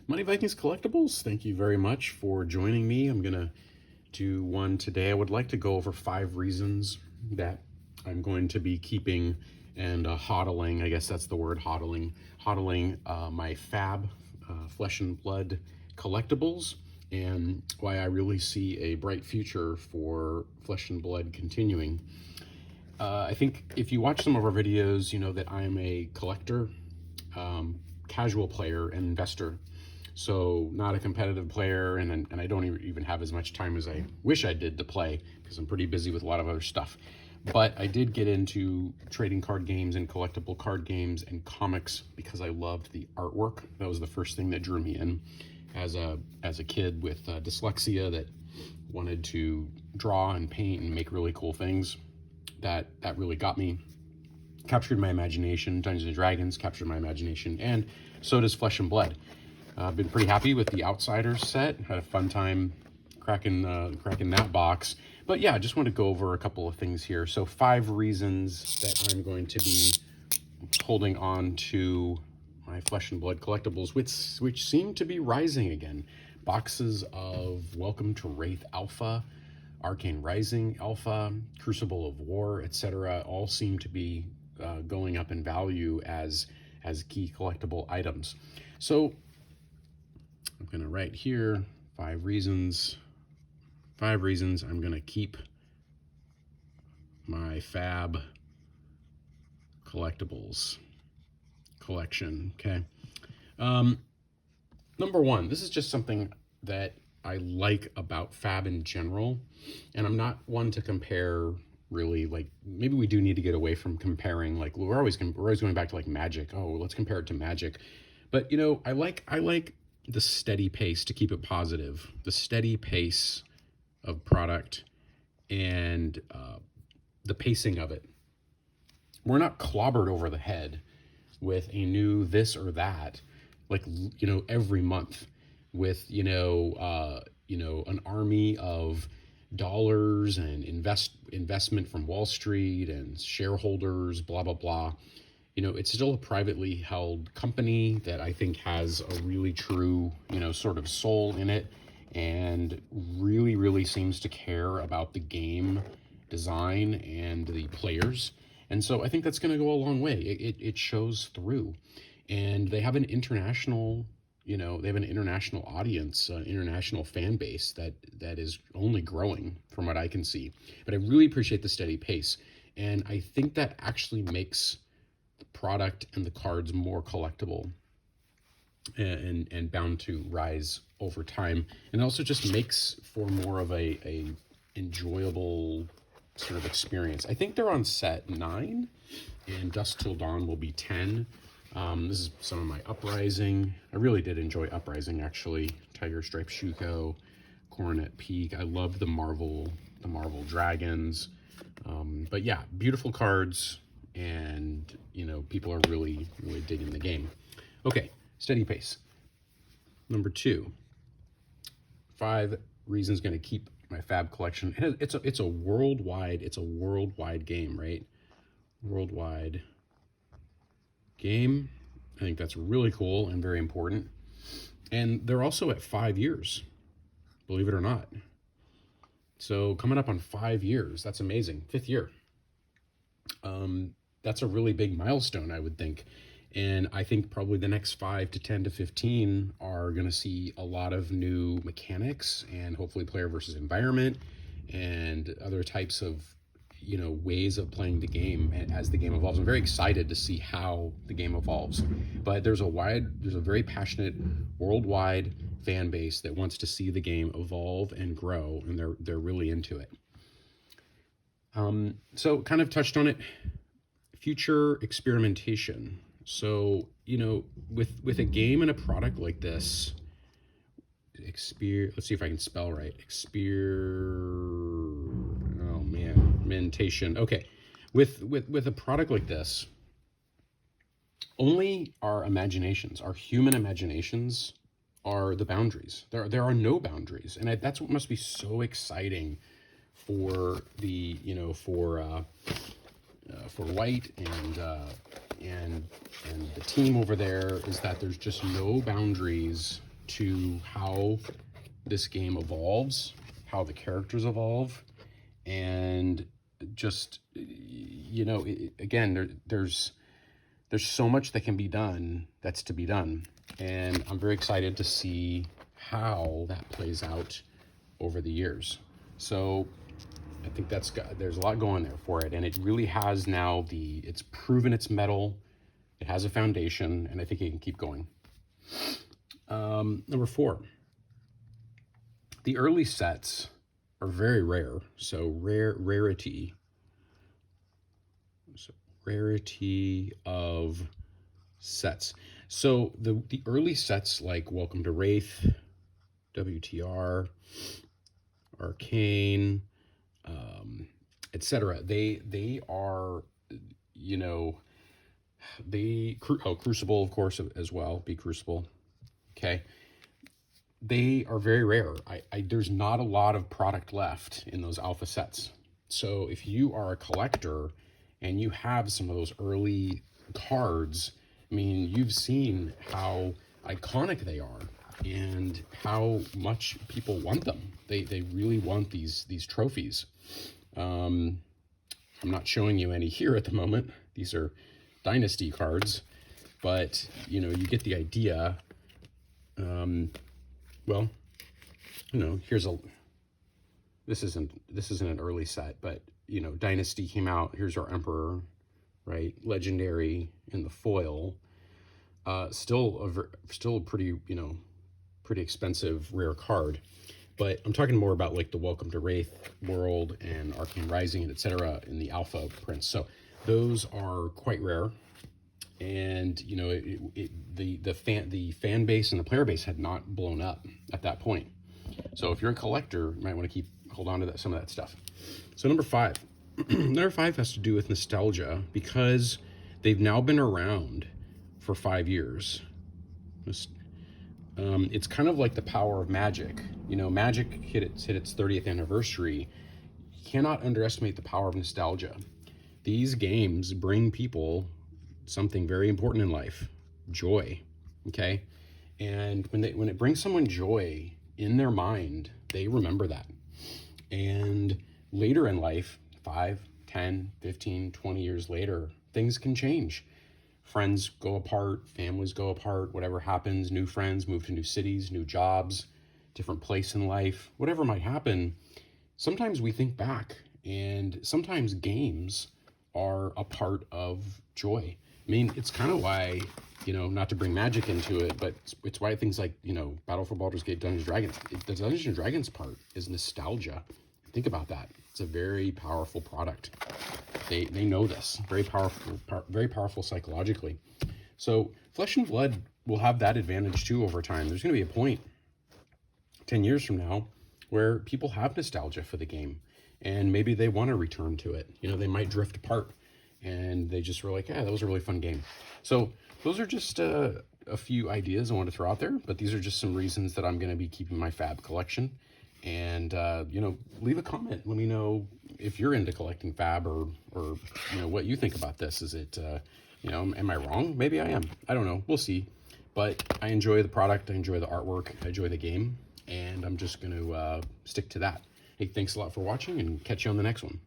Money Vikings Collectibles, thank you very much for joining me. I'm going to do one today. I would like to go over 5 reasons that I'm going to be keeping and hodling, I guess that's the word, hodling my Fab Flesh and Blood collectibles, and why I really see a bright future for Flesh and Blood continuing. I think if you watch some of our videos, you know that I'm a collector, casual player, and investor. So not a competitive player, and I don't even have as much time as I wish I did to play because I'm pretty busy with a lot of other stuff. But I did get into trading card games and collectible card games and comics because I loved the artwork. That was the first thing that drew me in as a kid with dyslexia that wanted to draw and paint and make really cool things. That really got me, captured my imagination. Dungeons and Dragons captured my imagination, and so does Flesh and Blood. I've been pretty happy with the Outsiders set. Had a fun time cracking that box. But yeah, I just want to go over a couple of things here. So 5 reasons that I'm going to be holding on to my Flesh and Blood collectibles, which seem to be rising again. Boxes of Welcome to Wraith Alpha, Arcane Rising Alpha, Crucible of War, etc. all seem to be going up in value as key collectible items. So I'm going to write here 5 reasons. 5 reasons I'm going to keep my Fab collectibles collection. Okay. Number 1, this is just something that I like about Fab in general, and I'm not one to compare really. Like, maybe we do need to get away from comparing. Like, we're always going back to like Magic. Oh, let's compare it to Magic. But you know, I like the steady pace, to keep it positive, the steady pace of product and the pacing of it. We're not clobbered over the head with a new this or that, like, you know, every month with, you know, an army of dollars and investment from Wall Street and shareholders, blah, blah, blah. You know, it's still a privately held company that I think has a really true, you know, sort of soul in it, and really, really seems to care about the game design and the players. And so I think that's going to go a long way. It shows through. And they have an international, you know, they have an international audience, international fan base that is only growing from what I can see. But I really appreciate the steady pace. And I think that actually makes the product and the cards more collectible and bound to rise over time. And also just makes for more of a enjoyable sort of experience. I think they're on set 9, and Dusk Till Dawn will be 10. This is some of my Uprising. I really did enjoy Uprising, actually. Tiger Stripe Shuko, Coronet Peak. I loved the Marvel Dragons. But yeah, beautiful cards, and you know, people are really, really digging the game. Okay, steady pace. Number 2, 5 reasons going to keep my Fab collection. It's a worldwide game, right? Worldwide game. I think that's really cool and very important. And they're also at 5 years, believe it or not. So coming up on 5 years, that's amazing. 5th year. That's a really big milestone, I would think. And I think probably the next 5 to 10 to 15 are going to see a lot of new mechanics, and hopefully player versus environment and other types of, you know, ways of playing the game as the game evolves. I'm very excited to see how the game evolves. But there's a very passionate worldwide fan base that wants to see the game evolve and grow, and they're really into it. So kind of touched on it. Future experimentation. So, you know, with a game and a product like this, let's see if I can spell right. Experimentation. Okay. With a product like this, only our imaginations, our human imaginations, are the boundaries. There are no boundaries. And that's what must be so exciting for the, you know, for White and the team over there, is that there's just no boundaries to how this game evolves, how the characters evolve, and just, you know, again, there's so much that can be done that's to be done, and I'm very excited to see how that plays out over the years. So I think there's a lot going there for it, and it really has now it's proven its mettle. It has a foundation, and I think it can keep going. Number 4, the early sets are very rare. So rarity of sets. So the early sets like Welcome to Wraith, WTR, Arcane, etc. They are, you know, Crucible, of course, as well. Be Crucible. Okay. They are very rare. There's not a lot of product left in those alpha sets. So if you are a collector and you have some of those early cards, I mean, you've seen how iconic they are and how much people want them. They really want these trophies. I'm not showing you any here at the moment. These are Dynasty cards, but you know, you get the idea. Well, you know, this isn't an early set, but you know, Dynasty came out. Here's our Emperor, right? Legendary in the foil. Still a pretty, you know, pretty expensive rare card. But I'm talking more about like the Welcome to Wraith World and Arcane Rising and etc. in the alpha prints. So those are quite rare, and you know, the fan base and the player base had not blown up at that point. So if you're a collector, you might want to hold on to some of that stuff. So number 5, number 5 has to do with nostalgia, because they've now been around for 5 years. It's kind of like the power of Magic. You know, Magic hit its 30th anniversary. You cannot underestimate the power of nostalgia. These games bring people something very important in life: joy. Okay, and when it brings someone joy in their mind, they remember that. And later in life, 5, 10, 15, 20 years later, things can change. Friends go apart, families go apart, whatever happens, new friends move to new cities, new jobs, different place in life, whatever might happen. Sometimes we think back, and sometimes games are a part of joy. I mean, it's kind of why, you know, not to bring Magic into it, but it's why things like, you know, Battle for Baldur's Gate, Dungeons & Dragons, the Dungeons & Dragons part is nostalgia. Think about that. It's a very powerful product. They know this. Very powerful psychologically. So Flesh and Blood will have that advantage too over time. There's going to be a point 10 years from now where people have nostalgia for the game, and maybe they want to return to it. You know, they might drift apart, and they just were like, yeah, that was a really fun game. So those are just a few ideas I want to throw out there, but these are just some reasons that I'm going to be keeping my Fab collection. And, you know, leave a comment. Let me know if you're into collecting Fab, or you know, what you think about this. Is it, you know, am I wrong? Maybe I am. I don't know. We'll see. But I enjoy the product. I enjoy the artwork. I enjoy the game. And I'm just going to stick to that. Hey, thanks a lot for watching, and catch you on the next one.